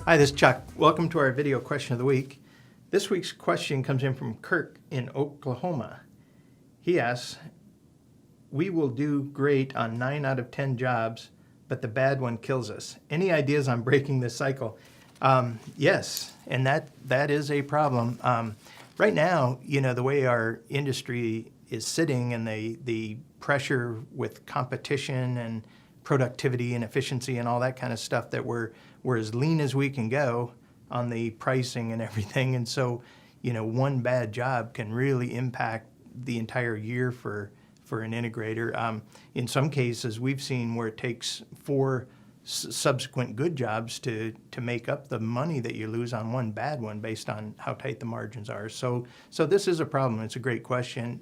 Hi, this is Chuck. Welcome to our video question of the week. This week's question comes in from Kirk in Oklahoma. He asks, we will do great on 9 out of 10 jobs, but the bad one kills us. Any ideas on breaking this cycle? Yes, and that is a problem. Right now, the way our industry is sitting and the pressure with competition and productivity and efficiency and all that kind of stuff, that we're as lean as we can go on the pricing and everything. And so, one bad job can really impact the entire year for an integrator. In some cases, we've seen where it takes 4 subsequent good jobs to make up the money that you lose on one bad one based on how tight the margins are. So this is a problem. It's a great question.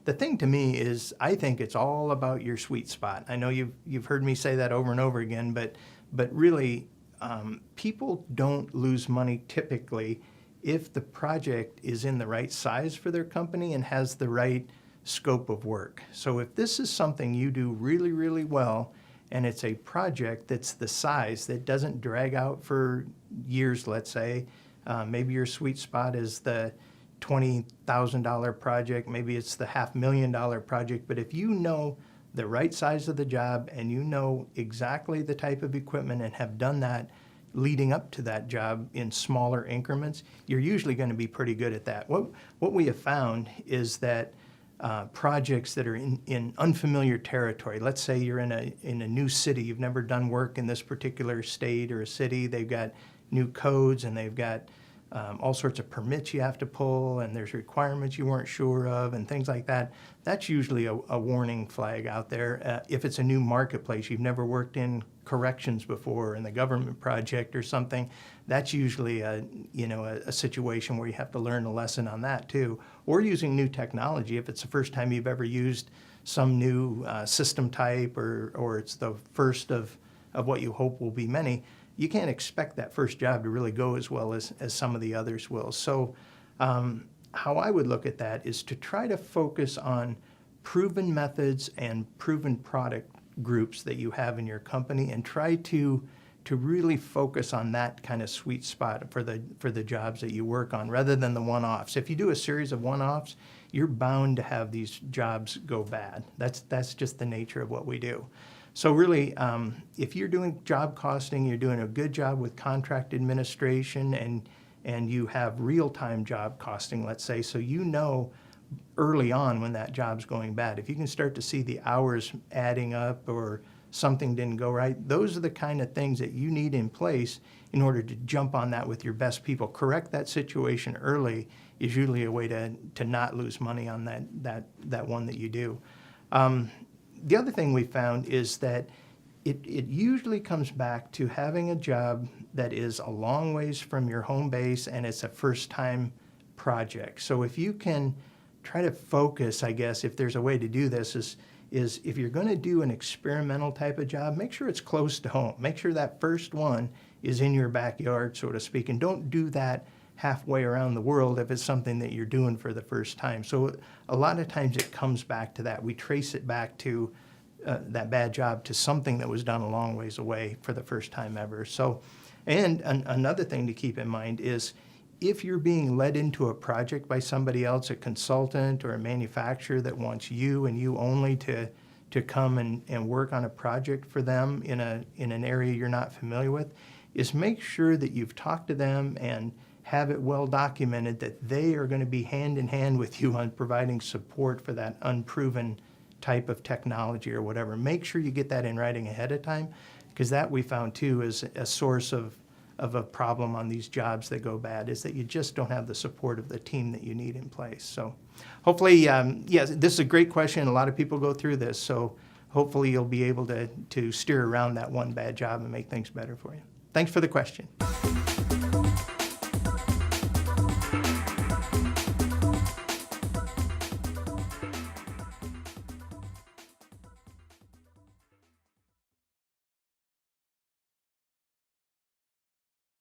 The thing to me is, I think it's all about your sweet spot. I know you've heard me say that over and over again, but really, people don't lose money typically if the project is in the right size for their company and has the right scope of work. So if this is something you do really, really well, and it's a project that's the size that doesn't drag out for years, let's say, maybe your sweet spot is the $20,000 project, maybe it's the $500,000 project, but if you know the right size of the job and you know exactly the type of equipment and have done that leading up to that job in smaller increments, you're usually going to be pretty good at that. What we have found is that projects that are in unfamiliar territory, let's say you're in a new city, you've never done work in this particular state or a city, they've got new codes and they've got all sorts of permits you have to pull, and there's requirements you weren't sure of and things like that. That's usually a warning flag out there. If it's a new marketplace, you've never worked in corrections before in the government project or something, that's usually a situation where you have to learn a lesson on that too. Or using new technology, if it's the first time you've ever used some new system type, or it's the first of what you hope will be many, you can't expect that first job to really go as well as some of the others will. So how I would look at that is to try to focus on proven methods and proven product groups that you have in your company, and try to really focus on that kind of sweet spot for the jobs that you work on, rather than the one-offs. If you do a series of one-offs, you're bound to have these jobs go bad. That's just the nature of what we do. So really, if you're doing job costing, you're doing a good job with contract administration, and you have real-time job costing, let's say, so you know early on when that job's going bad. If you can start to see the hours adding up or something didn't go right, those are the kind of things that you need in place in order to jump on that with your best people. Correct that situation early is usually a way to not lose money on that one that you do. The other thing we found is that it usually comes back to having a job that is a long ways from your home base and it's a first-time project. So if you can try to focus, I guess, if there's a way to do this, is if you're going to do an experimental type of job, make sure it's close to home. Make sure that first one is in your backyard, so to speak, and don't do that halfway around the world if it's something that you're doing for the first time. So a lot of times it comes back to that. We trace it back to that bad job to something that was done a long ways away for the first time ever. So, and another thing to keep in mind is, if you're being led into a project by somebody else, a consultant or a manufacturer that wants you and you only to come and work on a project for them in an area you're not familiar with, is make sure that you've talked to them and have it well documented that they are going to be hand in hand with you on providing support for that unproven type of technology or whatever. Make sure you get that in writing ahead of time, because that we found too is a source of a problem on these jobs that go bad, is that you just don't have the support of the team that you need in place. So hopefully, yes, this is a great question. A lot of people go through this, so hopefully you'll be able to steer around that one bad job and make things better for you. Thanks for the question.